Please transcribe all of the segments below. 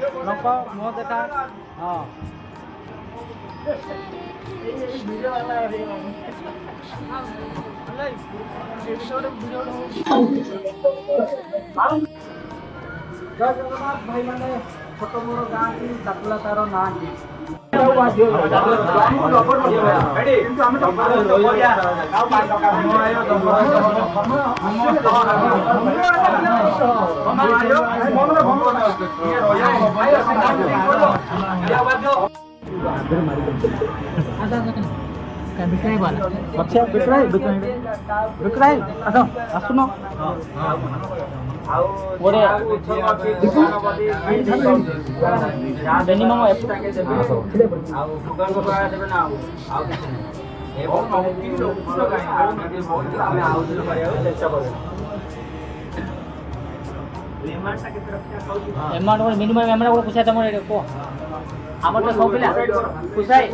नक मुह देखा हाँ जय जगन्नाथ भाई मैंने छोट मोर गाँ की चाकुला तार ना की विक्रय आसुन मिनिमम एमाउंट पुछाई तुम कह आम तो सब पिला पुछाई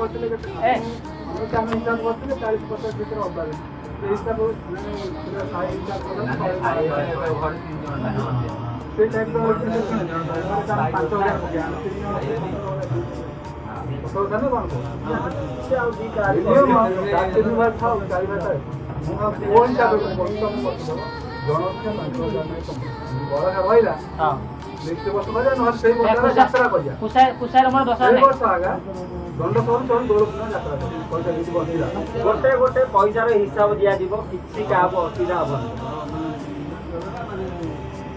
गोटे गोटे पैसार हिसाब दिज्व किसी क्या असुविधा हम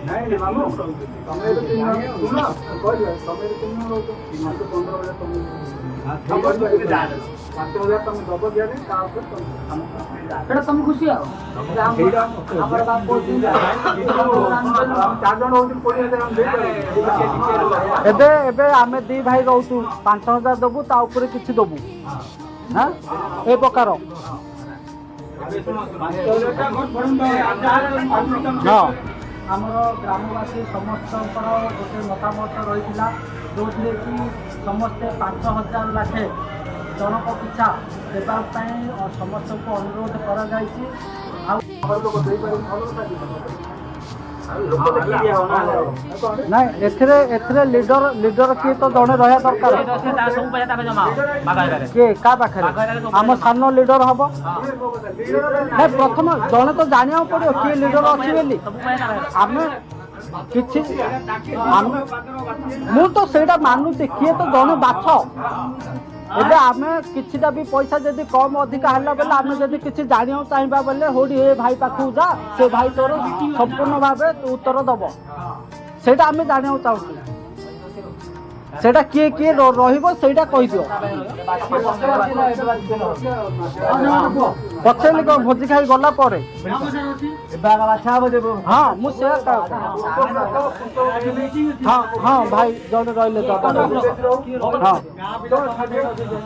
नहीं मामू तुम खुशी आम दी भाई रोचु 5,000 दबु ता ऊपर किसी दबु हाँ ए प्रकार हाँ आमर ग्रामवासी समस्त गोटे मतामत रही जो कि समस्ते 5,000 लाखे जनक पिछा देवाई समस्त को अनुरोध करा लीडर किए तो जड़े रहा दरकार किए क्या पाखे आम सान लीडर हम प्रथम जड़े तो जाना पड़ो किए लीडर अच्छी आम किसी मु तो सेटा मानुची किए तो जड़े बाछ एबे आमे किछिटा भी पैसा जदि कम अधिक हल्ला बेले आमे जदि किछि जानियो चाहिबा बेले होडी ए भाई पाखु जा से भाई तोर संपूर्ण भाबे उत्तर दबो सेटा आमे जानियो चाहू सेटा किए किए रहिबो सेटा कहि दियो पछेली को भोजी खाई गला परे हाँ मुझे हाँ हाँ भाई जड़े रही हाँ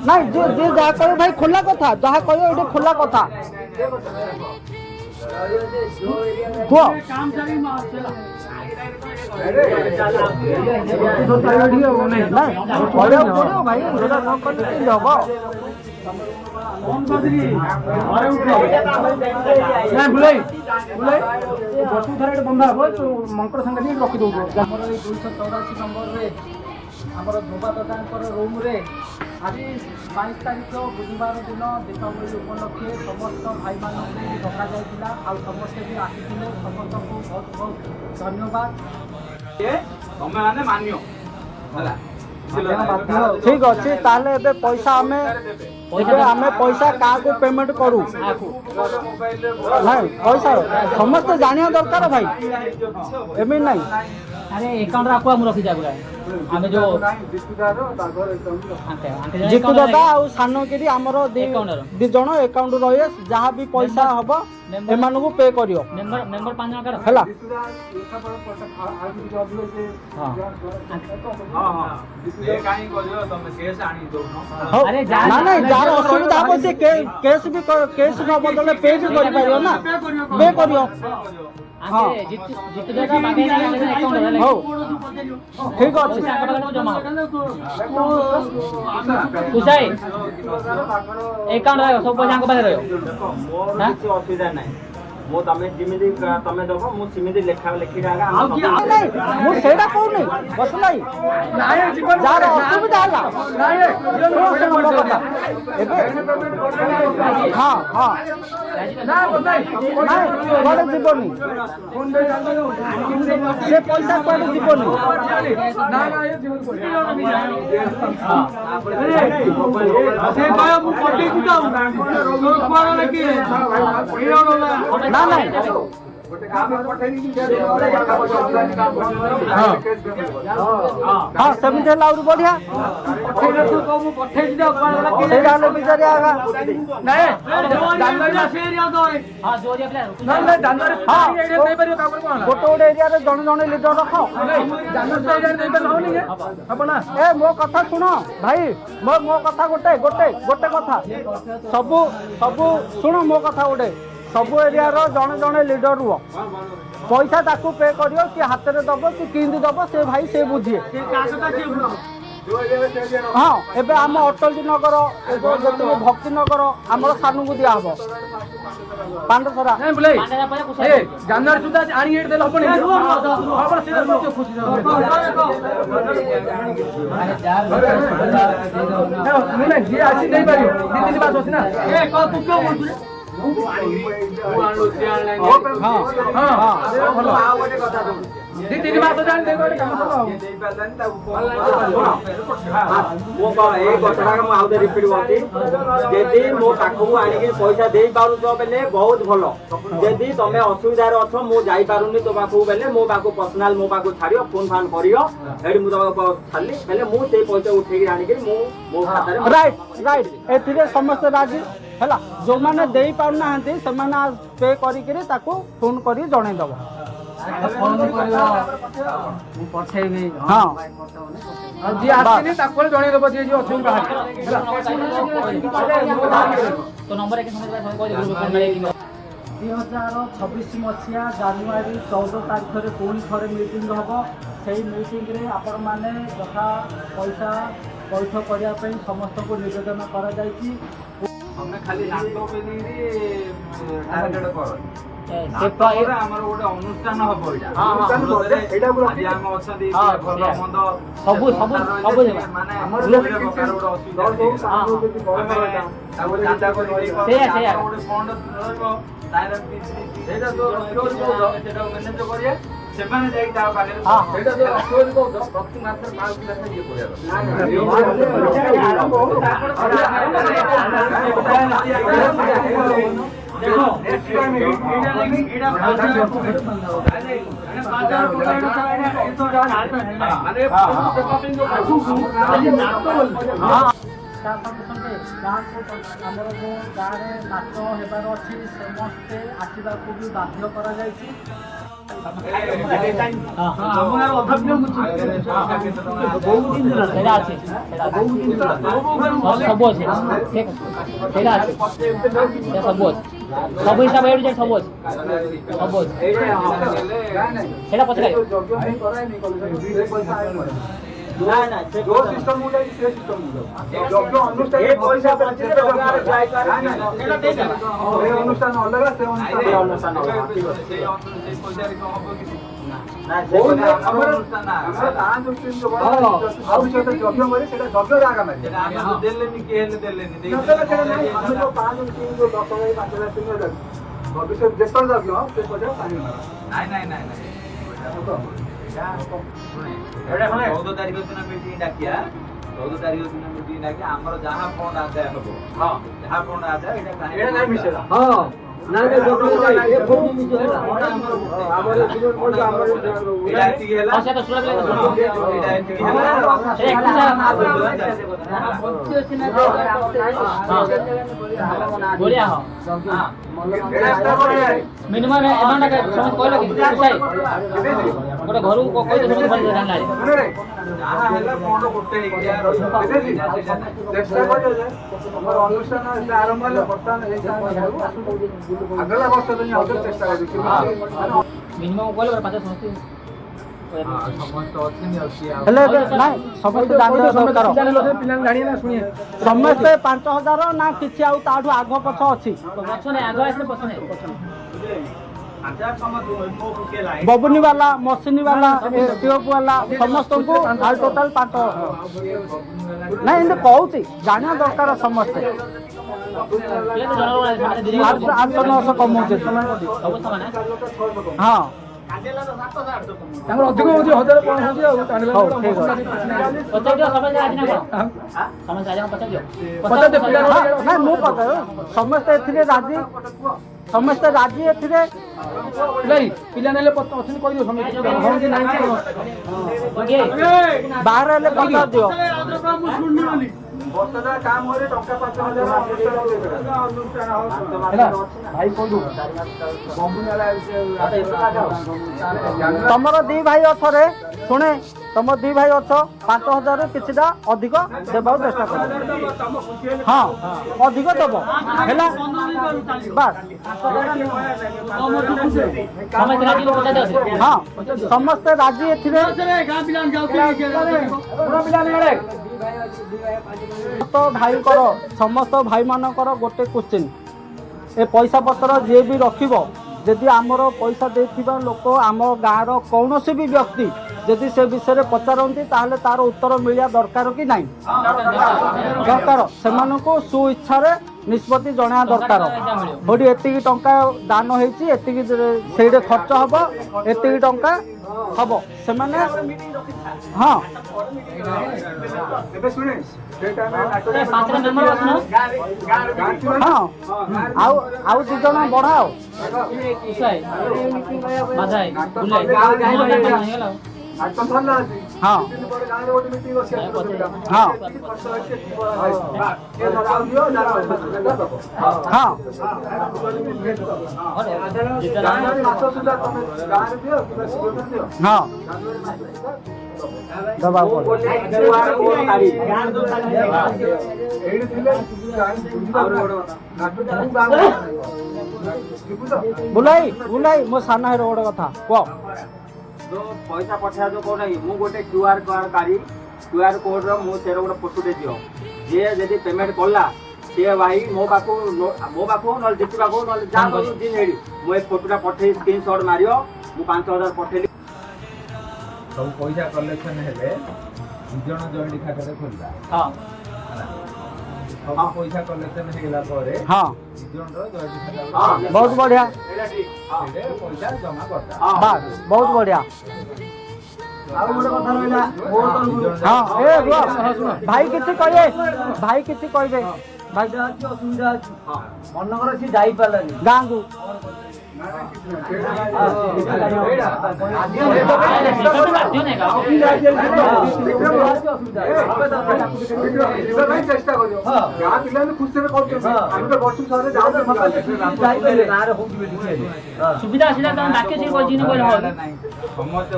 नहीं जे जे जहाँ कह भाई खोला कथा जहाँ कह ये खोला कथा कह भाई बंधा हम मंकड़ संगे रखी दौ 284 नंबर आमर धोबा दादा रूम रे आज 22 तारीख बुधवार दिन दीपावली उपलक्षे समस्त भाई मानक डका जाइला आ समस्ते भी आसी समस्त को बहुत बहुत धन्यवाद ठीक अच्छे ताले एबे पैसा आमे पैसा क्या पेमेंट करू नहीं पैसा समस्त जानिया दरकार भाई एमि नहीं अरे अकाउंट रखा हम रखी जाए आमे जो जीतू दादा आ सानगिरी आमर दी जण अकाउंट रहे जहाँ भी पैसा हम एमान को पे करियो मेंबर 5 जण हला अरे ना नहीं जार असुविधा हम से केस भी केस न बदले पे भी करि पारियो ना पे करियो हाँ जीतू दादा मागे अकाउंट हो ठीक अछि कुसाई अकाउंट रहो सब पैसा को पास रहो हां असुविधा नहीं ମୁଁ ତମେ ଯେମିତି ତମେ ଦବ ମୁଁ ସେମିତି ଲେଖା ଲେଖିକି ଆଗା ନାଇଁ ମୁଁ ସେଇଟା କହୁନି ବସୁ ନାଇଁ ଯାହାର ଅସୁବିଧା ହେଲା ଶୁଣ ମୋ କଥା ଏବେ ହଁ ହଁ ନାଇଁ କୁଆଡ଼େ ଯିବନି ସେ ପଇସା କୁଆଡ଼େ ଯିବନି ନା ନାଇଁ ହଁ ସେମିତି ହେଲେ ଆହୁରି ବଢିଆ ସେଇଟା ହେଲେ ବିଚାରି ଆଗା ଗୋଟେ ଗୋଟେ ଏରିଆରେ ଜଣେ ଜଣେ ଲିଡର ରଖ ଏ ମୋ କଥା ଶୁଣ ଭାଇ ମୋ କଥା ଗୋଟେ କଥା ସବୁ ଶୁଣ ମୋ କଥା ଗୋଟେ ସବୁ ଏରିଆର ଜଣେ ଜଣେ ଲିଡର ରୁହ ପଇସା ତାକୁ ପେ କରିବ କି ହାତରେ ଦବ କି କେମିତି ଦବ ସେ ଭାଇ ସେ ବୁଝିଏ ହଁ ଏବେ ଆମ ଅଟଳଜୀ ନଗର ଯେତିକି ଭକ୍ତି ନଗର ଆମର ସାନୁକୁ ଦିଆହବ ପାଣ୍ଡସରା ଜାନୁଆରୀ ସୁଦ୍ଧା ଆଣିକି ଏଠି ଦେଲେ ହବନି ଯିଏ ଆସି ଦେଇପାରିବ 2-3 ମାସ ଅଛି ନା ଯଦି ମୋ ପାଖକୁ ଆଣିକି ପଇସା ଦେଇ ପାରୁଛ ବେଲେ ବହୁତ ଭଲ ଯଦି ତମେ ଅସୁବିଧାରେ ଅଛ ମୁଁ ଯାଇପାରୁନି ତୋ ପାଖକୁ ବେଲେ ମୋ ପାଖକୁ ପର୍ସନାଲ ମୋ ପାଖକୁ ଛାଡ଼ିବ ଫୋନ୍ ଫାନ୍ କରିବ ଏଠି ମୁଁ ତମ ଛାଡ଼ିଲି ବେଲେ ମୁଁ ସେଇ ପଇସା ଉଠେଇକି ଆଣିକି ମୁଁ ମୋ ଖାତାରେ ରାଇଟ୍ ଏଥିରେ ସମସ୍ତେ ରାଜି ହେଲା ଯୋଉମାନେ ଦେଇ ପାରୁନାହାନ୍ତି ସେମାନେ ପେ କରିକିରି ତାକୁ ଫୋନ୍ କରି ଜଣେଇଦବ ପଠେଇବି ହଁ ଯିଏ ଆସିନି ତାକୁ ଜଣେଇଦବ ଯିଏ ଯିଏ ଅଛନ୍ତି ବାହାରେ 2026 ମସିହା ଜାନୁଆରୀ 14 ତାରିଖରେ ପୁଣି ଥରେ ମିଟିଂ ହେବ ସେଇ ମିଟିଂରେ ଆପଣମାନେ ଯଥା ପଇସା ପୈଠ କରିବା ପାଇଁ ସମସ୍ତଙ୍କୁ ନିବେଦନ କରାଯାଇଛି ଖାଲି ନାଟକ ଟାର୍ଗେଟ କର ଆମର ଗୋଟେ ଅନୁଷ୍ଠାନ ହବ ଏଇଟା ଆଜି ଆମେ ଅଛନ୍ତି ଭଲ ମନ୍ଦ ସବୁ ମାନେ ଗୋଟେ ଫଣ୍ଡ ରହିବ ସେଇଟା ତ ମ୍ୟାନେଜ କରିବା ସେମାନେ ଯାଇକି ତା ପାଖରେ ସେଇଟା ତ କହୁଛ ପ୍ରତି ମାସରେ 5 ଲକ୍ଷ ଇଏ ଆମର ଯେଉଁ ଗାଁରେ ନାଚ ହେବାର ଅଛି ସମସ୍ତେ ଆସିବାକୁ ବି ବାଧ୍ୟ କରାଯାଇଛି ସବୁ ହିସାବ ଏଇଠି ଯାଇ ସବୁ ଅଛି ସେଇଟା ପଛରେ ଅନୁଷ୍ଠାନ ଅଲଗା ସେ ଭବିଷ୍ୟତ ଯେତେବେଳେ ଯଜ୍ଞ ସେ ପଇସା ପାଣି ନାଇଁ 14 ତାରିଖ ଦିନ ମିଟିଂ ଡାକିଆ 14 ତାରିଖ ଦିନ ମିଟିଂ ଡାକିଆ ଆମର ଯାହା ଫଣ୍ଡ ଆଦାୟ ହବ ଯାହା ଫଣ୍ଡ ଆଦାୟ ଏଇଟା ମିଶେଇଲା ମିନିମମ୍ ଏମାଉଣ୍ଟ ସମସ୍ତେ କହିଲେ କି ଗୋଟେ ଘରକୁ କହିଲେ ଯାହା ହେଲା ଫଣ୍ଡ ଗୋଟେ ଅନୁଷ୍ଠାନ ଆରମ୍ଭ ହେଲେ ବର୍ତ୍ତମାନ ଆଗଲା ବର୍ଷ ଚେଷ୍ଟା ମିନିମମ୍ କହିଲେ 5 ସମସ୍ତେ ସମସ୍ତେ ଅଛନ୍ତି ହେଲେ ନାଇଁ ସମସ୍ତେ ଜାଣିବା ଦରକାର ସମସ୍ତେ 5,000 ନା କିଛି ଆଉ ତାଠୁ ଆଗ ପଛ ଅଛି ପଛ ନାହିଁ ଆଗ ଆସିଲେ ପଛ ନାହିଁ बबुनी वाला मशीनी वाला ट्यूब वाला समस्त को आज टोटाल 5,000 नहीं इन्हें कहूँ जाना दरकार समस्ते 800-900 कमाऊँ हाँ ତାଙ୍କର ଅଧିକ ହଉଛି 1,500 ଆଉ ଟାଣିଲା ହଉ, ଠିକ ଅଛି। ନାଇଁ ମୁଁ ପଚାର ସମସ୍ତେ ଏଥିରେ ରାଜି ସମସ୍ତେ ରାଜି ଏଥିରେ ନାଇଁ ପିଲା ନେଲେ ଅଛନ୍ତି କହିଦିଅ ସମସ୍ତେ ଭରନ୍ତି ନାହିଁ ବାହାର ହେଲେ ପଚାର ଦିଅ ହେଲା ଭାଇ କହିଦୁ ତମର ଦି ଭାଇ ଅଛରେ ଶୁଣେ ତମ ଦି ଭାଇ ଅଛ 5,000 କିଛିଟା ଅଧିକ ଦେବାକୁ ଚେଷ୍ଟା କର ହଁ ଅଧିକ ଦେବ ହେଲା ବାସ୍ ହଁ ସମସ୍ତେ ରାଜି ଏଥିରେ ସମସ୍ତ ଭାଇଙ୍କର ସମସ୍ତ ଭାଇମାନଙ୍କର ଗୋଟେ କ୍ୱେଶ୍ଚିନ୍ ଏ ପଇସା ପତ୍ର ଯିଏ ବି ରଖିବ ଯଦି ଆମର ପଇସା ଦେଇଥିବା ଲୋକ ଆମ ଗାଁର କୌଣସି ବି ବ୍ୟକ୍ତି ଯଦି ସେ ବିଷୟରେ ପଚାରନ୍ତି ତାହେଲେ ତାର ଉତ୍ତର ମିଳିବା ଦରକାର କି ନାହିଁ ଦରକାର ସେମାନଙ୍କୁ ସୁଇଚ୍ଛାରେ ନିଷ୍ପତ୍ତି ଜଣାଇବା ଦରକାର କୋଉଠି ଏତିକି ଟଙ୍କା ଦାନ ହେଇଛି ଏତିକି ସେଇଠି ଖର୍ଚ୍ଚ ହବ ଏତିକି ଟଙ୍କା ହବ ସେମାନେ ହଁ ହଁ ଆଉ 2 ଜଣ ବଢାଅ ହଁ ହଁ ହଁ ଦବାକୁ ବୁଲାଇ ମୋ ସାନ ଭାଇର ଗୋଟେ କଥା କୁହ पैसा पठा जो कौन मु गोटे क्यूआर कोड काढी क्यूआर कोड रो मु सेरो गोटे फोटो दे दियो जे जदी पेमेंट करला से भाई मो बाको न जितु बाको न जा दिन हेडी मो ए फोटोटा पठे स्क्रीनशॉट मारियो मु 5,000 पठेली सब पैसा कलेक्शन हेले 2 जण जॉइंट खाता रे खोलला हां सब पैसा कलेक्शन हेला परे हाँ 2 जण रो जॉइंट खाता बहुत बढ़िया एला ठीक हां पैसा जमा करता बात बहुत बढ़िया ଆଉ ଗୋଟେ କଥା ରହିଲା हाँ ए रुआ भाई किसी कहिए भाई किसी कहबे भाई असुविधा अछि मनकर से जाई पालानी गाँ को ଚେଷ୍ଟା କରିବ ଗାଁ ପିଲା ଖୁସିରେ କରୁଛନ୍ତି ଆମେ ତ ବର୍ଷ ସହରରେ ସୁବିଧା ଆସିଲା ତମେ ବାକି ସେ କହିଛି ନି କହିଲେ ହବ ସମସ୍ତେ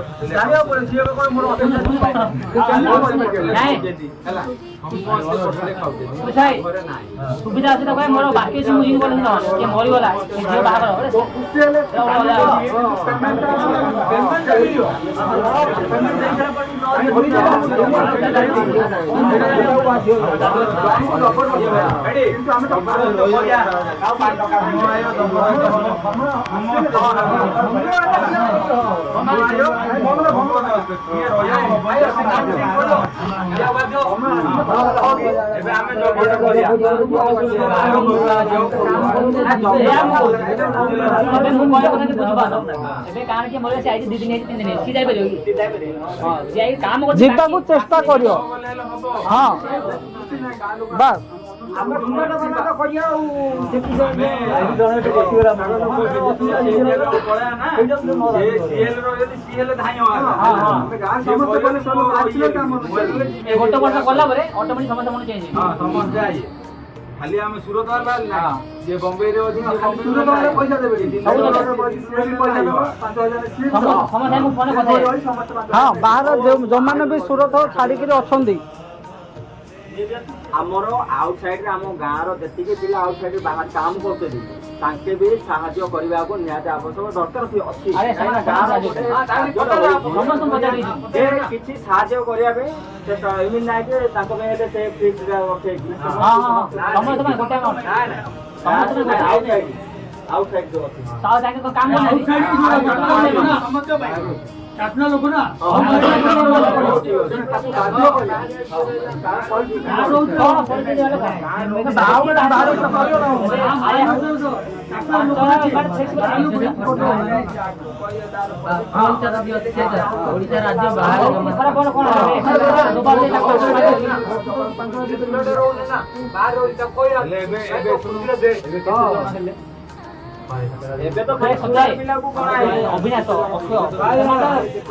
ସୁବିଧା ଆସିଲା କହେ ମୋର ବାକି ସେ ମୁଜିନି କହିଲେ ନା କିଏ ମରିଗଲା ଝିଅ ବାହାଘର ଖୁସି ହେଲେ ଯିବାକୁ ଚେଷ୍ଟା କରିବ ହଁ ବାସ୍ ଗୋଟେ ବର୍ଷ କଲା ପରେ ଅଟୋମେଟିକ ସମସ୍ତେ ମନେ ଚେଞ୍ଜ ଖାଲି ଆମେ ସୁରତ ନା ଯେ ବମ୍ବେ ରେ ଅଛି ସୁରତ ପଇସା ଦେବେ ସମସ୍ତେ ମୁଁ ଫୋନ କଥା ହଁ ବାହାର ଯୋଉମାନେ ବି ସୁରତ ଛାଡ଼ିକିରି ଅଛନ୍ତି ଆମର ଆଉଟ ସାଇଡ ରେ ଆମ ଗାଁ ର ଯେତିକି ପିଲା ଆଉଟ ସାଇଡ ବାହାର କାମ କରୁଛନ୍ତି ତାଙ୍କେ ବି ସାହାଯ୍ୟ କରିବାକୁ ନିହାତି ଆବଶ୍ୟକ ଦରକାର ଅଛି କିଛି ସାହାଯ୍ୟ କରିବା ପାଇଁ ଚେଷ୍ଟା ଏମିତି ନାହିଁ ଯେ ତାଙ୍କ ପାଇଁ ହେଲେ ସେ ଫିକ୍ସ ଆଉଟସାଇଡ୍ ଯୋଉ ଅଛି ସାଉ ଯାକେ କୋ କାମ ନାହିଁ କାଟନା ଲୋକ ନା ଓଡ଼ିଶା ରାଜ୍ୟ ବାହାରେ ଏବେ ତ ଖାଲି ସୁନ୍ଦର ପିଲାକୁ କଣ ଆଇଲେ ଅଭିନାଶ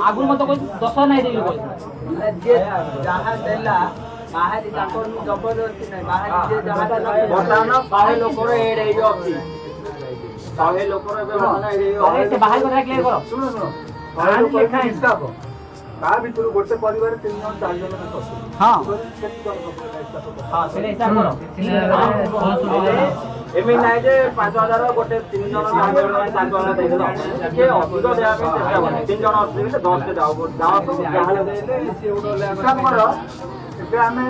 ଆଗରୁ ମତେ 10 ନାହିଁ ଦେବି ଯାହା ଦେଲା ବାହାରି ତାଙ୍କର ଜବରଦସ୍ତି ନାହିଁ ବାହାରି ଯେ ଯାହାଟା ବର୍ତ୍ତମାନ 100 ଲୋକର ଏଡ୍ ହେଇ ଅଛି 100 ଲୋକର ଏବେ ବର୍ତ୍ତମାନ ଏଡ୍ ହେଇ ସେ ବାହାର କଥା କ୍ଲିୟର କର ଶୁଣ ଶୁଣ ଲେଖା ହିସାବ ତା ଭିତରୁ ଗୋଟେ ପରିବାର 3 ଜଣ 4 ଜଣ କରୁଛନ୍ତି ହଁ ହଁ ସେଟା ହିସାବ କର ଏମିତି ନାହିଁ ଯେ 5000 ଗୋଟେ 3 ଜଣ 4 ଜଣ 5 ଜଣ ଦେଇଦେଲ ଟିକେ ଅଧିକ ଦେବା ପାଇଁ ଚେଷ୍ଟା କର 3 ଜଣ ଅଛି ବୋଲି 10 ଟେ ଯାଅ ତ ଯାହା ଦେଲେ ସେ ଗୋଟେ ହିସାବ କର ଏବେ ଆମେ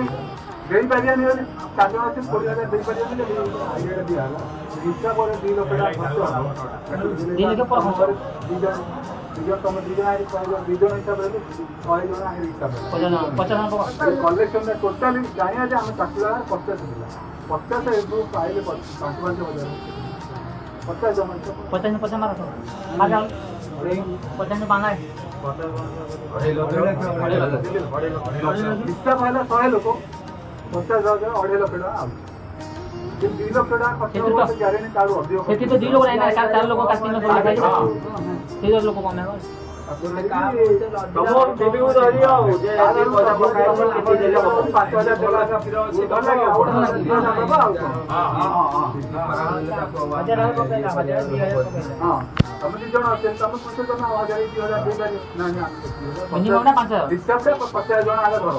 ଦେଇପାରିବାନି ବୋଲି 4 ଜଣ ଅଛି 20,000 ଦେଇପାରିବାନି ଆଇଡିଆ ଦିଆହେଲା ହିସାବ ପରେ 2 ଲକ୍ଷ ଟଙ୍କା ଖର୍ଚ୍ଚ ହବ 2 ଲକ୍ଷ ପରେ ଖର୍ଚ୍ଚ ତମେ 2 ଜଣ ଆଇଡି 2 ଜଣ ହିସାବରେ 100 ଜଣ ଆଇଡି ହିସାବରେ 50 କଲେକ୍ସନରେ ଟୋଟାଲି ଜାଣିବା ଯେ ଆମେ ଚାକିଲା 50 ଥିଲା 50 ଏଠୁ ପାଇଲେ 5-5 ହଜାର 50 ଜଣ 50 ମାର ମାର 50 ବାଙ୍ଗା ହିସାବ ହେଲା 100 ଲୋକ 50,000 2.5 ଲକ୍ଷ ଟଙ୍କା ଆଉ 2 ଲକ୍ଷ ଟଙ୍କା ଖର୍ଚ୍ଚ ହବ ଗ୍ୟାରେଣ୍ଟି ତାଠୁ ଅଧିକ ସେଠି ତ 2 ଲୋକ ନାହିଁ ନା 4 ଲୋକ କାଟିନ ସବୁ ଲେଖାଇ ସେ ଲୋକ କମ ହେବ ତମ ଟିଭିକୁ ଧରିବ ଆଉ ଯେ ପଇସା ପକାଇବ କେତେ ଦେଲେ ହବ 5000 ଟଙ୍କା ଅଛି ଭଲ ହଁ ତମେ 2 ଜଣ ଅଛନ୍ତି ତମେ 50 ଜଣ 1000 2,000 ଦେଇପାରିବ ନାହିଁ ମିନିମମ୍ ନା 5 ହିସାବରେ 50 ଜଣ ଆଗ ଧର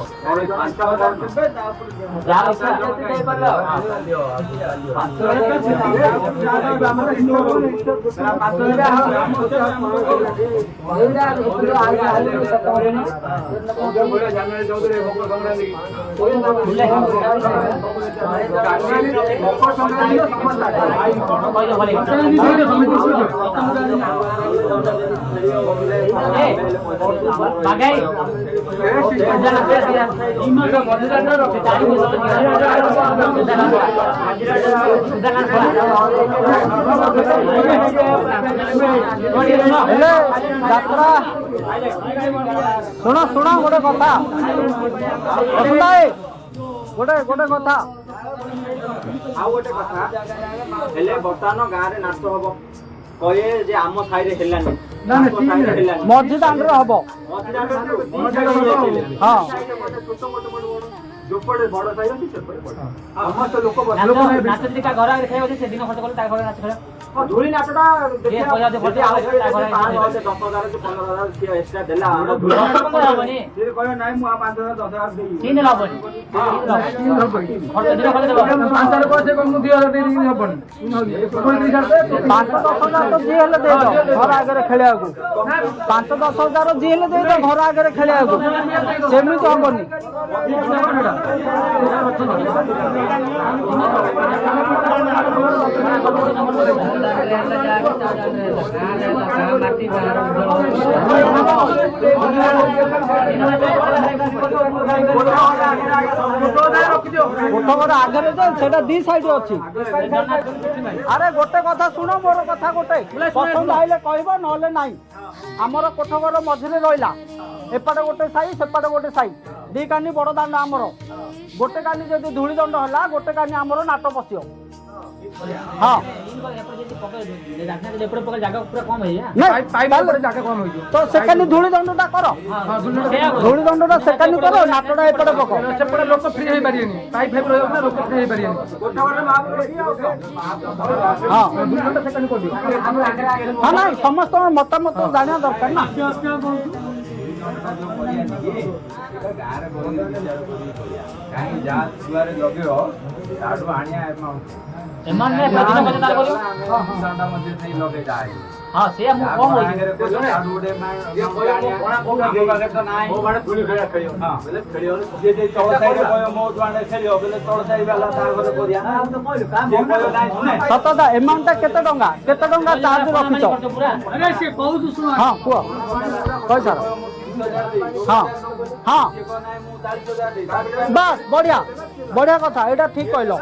5000 ଦେବେ ତାପରେ ଯାହା ଇଚ୍ଛା ଦେଇ ପାରିଲା ବାଗାଇ ଯାତ୍ରା ଶୁଣ ଶୁଣ ଗୋଟେ କଥା ଗୋଟେ କଥା ଆଉ ଗୋଟେ କଥା ହେଲେ ବର୍ତ୍ତମାନ ଗାଁରେ ନାଚ ହବ କହେ ଯେ ଆମ ସାହିରେ ହେଲାନି ମଝି ଦାଣ୍ଡରେ ହବ ହଁ ଯୋପଟେ ବଡ ସାହି ଅଛି ସେପଟେ ବଡ ସମସ୍ତ ଲୋକ ନାଚ ଯଦି କା ଘର ଆଗରେ ଖାଇବ ସେ ଦିନ ଖର୍ଚ୍ଚ କଲେ ତା ଘରେ ନାଚ ଖେଳ ଧୂଳି ନାଚଟା ଏ ପଇସା ଦେ ଯଦି ଆଉ କେହି ଯଦି 5,000 10,000 କି 15,000 ସିଏ ଏକ୍ସଟ୍ରା ଦେଲା ଆମର ଧୂଳି ହବନି ସେ କହିବ ନାଇଁ ମୁଁ 5,000 10,000 ଦେଇ ତିନି ହବନି ଖର୍ଚ୍ଚ ଦିନ ଖର୍ଚ୍ଚ ଦେବ 5,000 କହିছে ମୁଁ 2,000 ଦେଇ ହବନି 5-10,000 ତ ଯିଏ ହେଲେ ଦେଇଦ ଘର ଆଗରେ ଖେଳିବାକୁ 5-10,000 ଯିଏ ହେଲେ ଦେଇଦ ଘର ଆଗରେ ଖେଳିବାକୁ ସେମିତି ହବନି ଗୋଟକର ଆଗରେ ଯେ ସେଟା ଦି ସାଇଡ୍ ଅଛି ଆରେ ଗୋଟେ କଥା ଶୁଣ ମୋର କଥା ଗୋଟେ ପସନ୍ଦ ଆଇଲେ କହିବ ନହେଲେ ନାହିଁ ଆମର କୋଠଘର ମଝିରେ ରହିଲା ଏପଟେ ଗୋଟେ ସାହି ସେପଟେ ଗୋଟେ ସାହି ଦି କାନି ବଡ଼ ଦାଣ୍ଡ ଆମର ଗୋଟେ କାନି ଯଦି ଧୂଳି ଦଣ୍ଡ ହେଲା ଗୋଟେ କାନି ଆମର ନାଟ ବସିବ ହଁ ତ ସେକାନି ଧୂଳି ଦଣ୍ଡଟା କର ଧୂଳି ଦଣ୍ଡଟା ସେକାନି କର ନାଟଟା ଏପଟେ ପକ ସେପଟେ ଲୋକ ଫ୍ରି ହେଇପାରିବେନି ପାଇପ୍ ଫାଇପ୍ ରହିବ ନା ଲୋକ ଫ୍ରି ହେଇପାରିବେନି ହଁ ନାଇଁ ସମସ୍ତଙ୍କ ମତାମତ ଜାଣିବା ଦରକାର ନା ଏମାନେ ହଁ ସେଇଆ ମୁଁ କଣ କହୁଛି ସତତା ଏମାଉଣ୍ଟଟା କେତେ ଟଙ୍କା ଚାର୍ଜ ରଖିଛ? ହଁ କୁହ କହିସାର। ହଁ ହଁ ବାସ୍ ବଢିଆ କଥା, ଏଇଟା ଠିକ କହିଲ।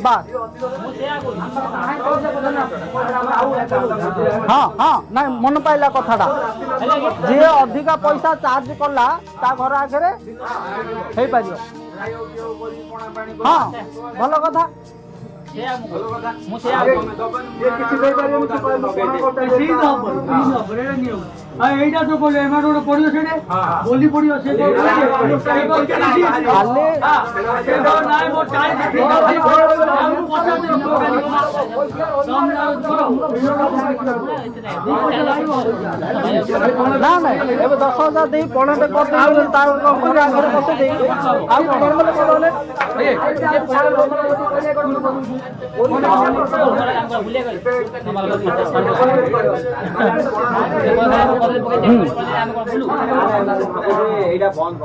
ବାସ୍ ହଁ ନାଇଁ ମନେ ପାଇଲା କଥାଟା, ଯିଏ ଅଧିକା ପଇସା ଚାର୍ଜ କଲା ତା ଘର ଆଗରେ ହେଇପାରିବ। ହଁ ଭଲ କଥା। ମୁଁ ସେଇଆ এইটা তো বলে এমার ওটা পড়িও সেটা বলি পড়িও সে খালি নাই মো টাইম ନା ନାଇଁ ଏବେ 10,000 ଦେଇ ପଣାଟେ କରିଦେଇ ତା ଆଗରେ ବସେଇ ଦେଇ ଆଉ ନର୍ମାଲ କଲେ ଏଇଟା ବନ୍ଦ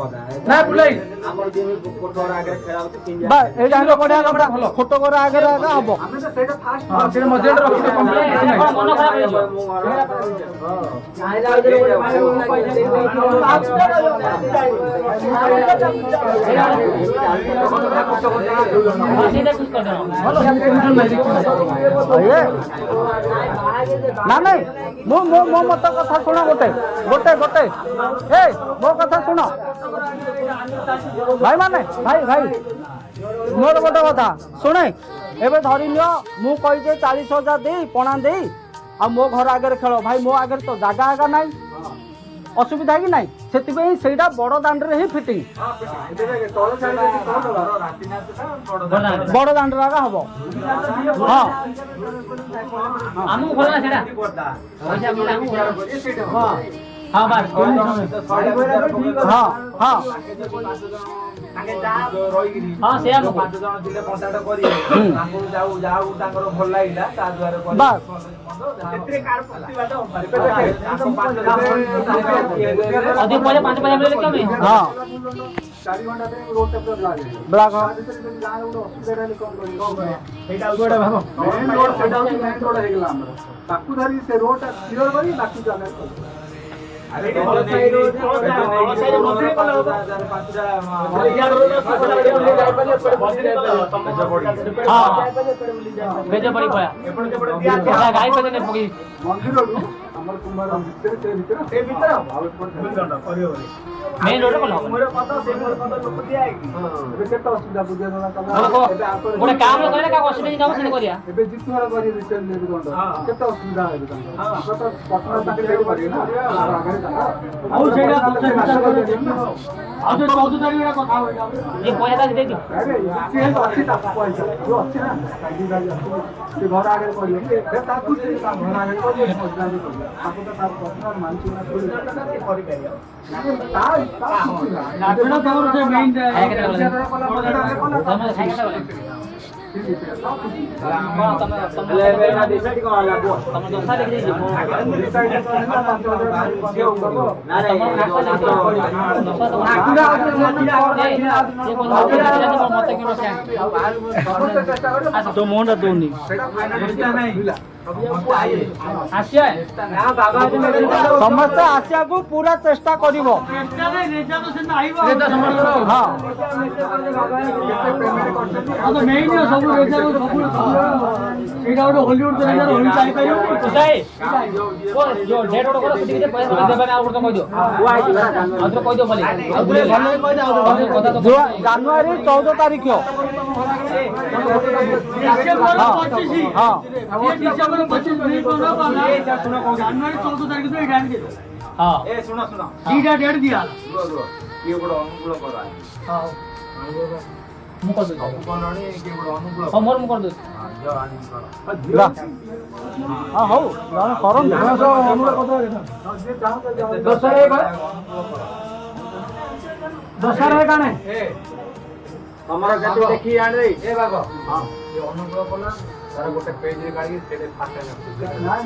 না বুলাই ଆମର ଯେମିତି କୋଠର ଆଗରେ ଖେଳା ହଉଛି ତିନି ବା ଏଇଟା ହେଲେ ବଢିଆ କଥା। ଖୋଟ ଘର ଆଗରେ ଆଗ ହବ। আমি তো সেটা ফার্স্ট সেটা মধ্যে রাখতে কমপ্লিট কিছু নাই ମନ ଖରାପ ହେଇଯିବ। ସେଇଟା ଚୁଜ କରିଦେବ। ଇଏ ନା ନାଇଁ ମୋ ମତ କଥା ଶୁଣ ଗୋଟେ ଏ ମୋ କଥା ଶୁଣ ଭାଇ ମାନେ ଭାଇ ମୋର ଗୋଟେ କଥା ଶୁଣେ। ଏବେ ଧରି ନିଅ ମୁଁ କହିଛେ 40,000 ଦେଇ ପଣା ଦେଇ ଆଉ ମୋ ଘର ଆଗରେ ଖେଳ। ଭାଇ ମୋ ଆଗରେ ତ ଜାଗା ନାହିଁ, ଅସୁବିଧା କି ନାହିଁ, ସେଥିପାଇଁ ସେଇଟା ବଡ଼ ଦାଣ୍ଡରେ ହିଁ ଫିଟିଂ ବଡ଼ ଦାଣ୍ଡରେ ଆଗ ହବ। ହଁ ଆମକୁ ଭଲ ନା ସେଇଟା ପଇସା ମିଳିଲେ ଆମକୁ ଭଲ। ହଁ ବାସ୍ ହଁ ହଁ ସେଇଆ ମୁଁ 5 ଜଣ ଥିଲେ କଣ୍ଟାକ୍ଟ କରିବେ ତାଙ୍କୁ ଯାଉ ତାଙ୍କର ଭଲ ଲାଗିଲା ତା ଦ୍ୱାରା ବାସ୍ ସେଥିରେ କାର ପ୍ରତିବାଦ ଅଧିକ ପଇସା 5 ପଇସା ମିଳିଲେ କେମିତି? ହଁ 4 ঘন্টা থেকে রোডটা পুরো ব্লক হয়ে যায় ବ୍ଲାକ୍ গাঁর ଗୋଟେ ଅସୁବିଧା ହେଲେ କଣ କରିବ ସେଇଟା ଗୋଟେ ଭାବ ମେନ୍ ରୋଡ ସେଇଟା ହଉଛି ମେନ୍ ରୋଡ ହେଇଗଲା ଆମର ତାକୁ ଧରି ସେ ରୋଡଟା କ୍ଲିୟର କରି ବାକି ଜାଗା ବେଜ ପଡି ପଳା ଗାଈ ପେଜ ନେ ପକେଇ ମନ୍ଦିରରୁ ଆମର କୁମାର ଭିତରେ ସେ ଭିତରେ ଆଉ ମେନ୍ ରୋଡ କଲ ଏବେ କେତେ ଅସୁବିଧା ବୁଝିବା ଜଣା ଗୋଟେ କାମ କଲେ କାକୁ ଅସୁବିଧା ଯାଉ ସେଟା କରିବା। ଏବେ ଜିତୁହାର କରି ରିଟର୍ନ ନେବି ଦଣ୍ଡ କେତେ ଅସୁବିଧା ହେବେ ତାଙ୍କର ତ ପଟନା ତାଙ୍କେ କରିବେ ନା ଆଗରେ ଆଉ ସେଇଟା ଆଉ ଯୋଉ 14 ତାରିଖରେ କଥା ହବ ଏ ପଇସା ତା ଦେଇ ଦିଅ। ଆରେ ସେ ଅଛି ତା ପଇସା ଯୋଉ ଅଛି ନା କାଲି ଗାଡ଼ି ଅଛି ସେ ଘର ଆଗରେ କରିବେ ତାକୁ ସେ ଘର ଆଗରେ କରିବେ ମଜଦାରି କରିବେ ତାକୁ ତ ତାର ପଟନା ମାନସିକ ନା କରିପାରିବ ତା ନାଚଣା ତମର ସେ ମେନ୍ তো মোহনটা দৌনি ସମସ୍ତେ ଆସିବାକୁ ପୁରା ଚେଷ୍ଟା କରିବ। ହଁ ଜାନୁଆରୀ 14 ତାରିଖ ହଁ ଜାନୁଆରୀ 14 ତାରିଖ ଏଇଟା ଆଣି ଦେବେ ଶୁଣ ଦିଟା ଡେଟ୍ ଦିଆ କିଏ ଗୋଟେ ଅନୁକୂଳ କରା ମୁଁ କରିଦେଉଛି କିଏ ଗୋଟେ ଅନୁକୂଳ ହଁ ମୋର ମୁଁ କରିଦେଉଛି। ହଁ ହଉ ଜଣେ କରନ୍ତୁ ଦଶହରା କାଣେ ତମର କେତେ ଦେଖିକି ଆଣିଦେଇ ଏ ବାଗ ଅନୁକୂଳ କଲା ତାର ଗୋଟେ ପେଜରେ କାଢିକି ସେଠି ଫାଷ୍ଟ ନାଇଁ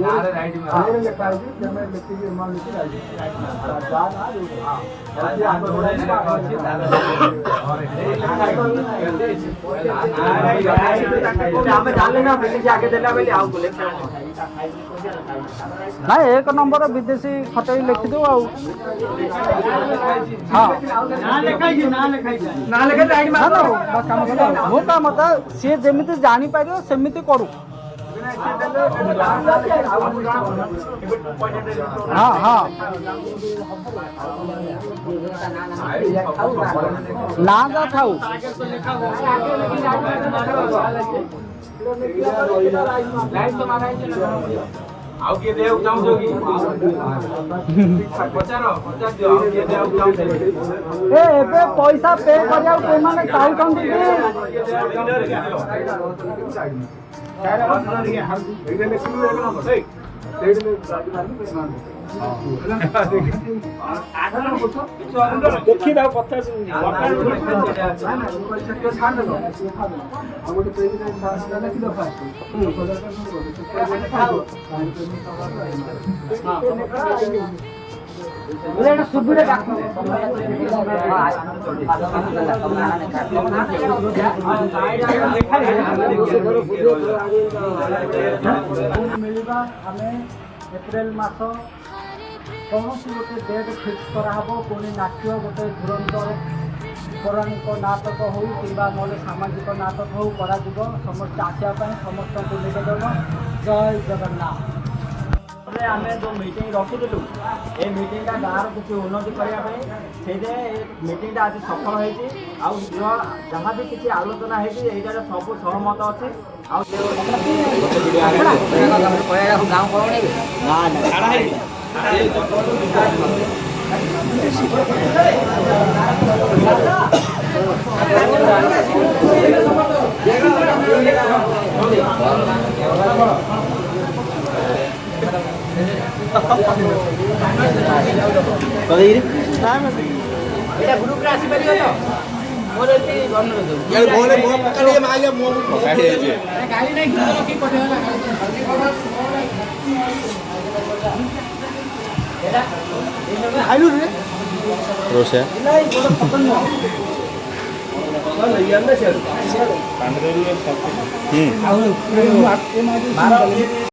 ନାଁରେ ରାଇଟ୍ ନାଇଁ ଲେଖା ହେଇଛି ତମେ ଲେଖିକି ଏମାନେ ଲେଖି ରାଇଟ୍ ଯା ନା ଅଛି ଆମେ ଜାଣିଲେ ନା ବିଦେଶୀ ଆଗେ ଦେଲା ବୋଲି ଆଉ ବୋଲେ ନାଇଁ 1 ନମ୍ବର ବିଦେଶୀ ଖଟେଇ ଲେଖିଦେଉ ଆଉ ହଁ ନା ଲେଖା ରାଇଟ୍ ନା ନା ମୋ କାମ ତ ସିଏ ଯେମିତି ଜାଣିପାରିବ ସେମିତି କରୁ ହଁ ହଁ ନା ଯା ଥାଉ ଆଉ କିଏ ଦେବାକୁ ଚାହୁଁଛ କି ପଚାର ଦିଅ ଆଉ କିଏ ଦେବାକୁ ଚାହୁଁଛ ଏବେ ପଇସା ପେ କରିବାକୁ ସେମାନେ ଚାହୁଁଛନ୍ତି କି ଦେଖି ତାକୁ କଥା ମିଳିବା ଆମେ ଏପ୍ରିଲ ମାସ କୌଣସି ଗୋଟେ ଡେଟ୍ ଫିକ୍ସ କରାହେବ ପୁଣି ନାଟ୍ୟ ଗୋଟେ ଧୁରନ୍ଧର ପୌରାଣିକ ନାଟକ ହଉ କିମ୍ବା ନହେଲେ ସାମାଜିକ ନାଟକ ହଉ କରାଯିବ ସମସ୍ତେ ଆସିବା ପାଇଁ ସମସ୍ତଙ୍କୁ ନିବେଦନ ଜୟ ଜଗନ୍ନାଥ। ଆମେ ଯେଉଁ ମିଟିଂ ରଖିଥିଲୁ ଏ ମିଟିଂଟା ଗାଁର କିଛି ଉନ୍ନତି କରିବା ପାଇଁ ସେଇଥିରେ ଏ ମିଟିଂଟା ଆଜି ସଫଳ ହେଇଛି ଆଉ ଯାହା ବି କିଛି ଆଲୋଚନା ହେଇଛି ଏଇଟାରେ ସବୁ ସହମତ ଅଛି ଆଉ ଗ୍ରୁପରେ ଆସିପାରିବ ତ ମୋର ଏଠି ରୋଷେଇଆ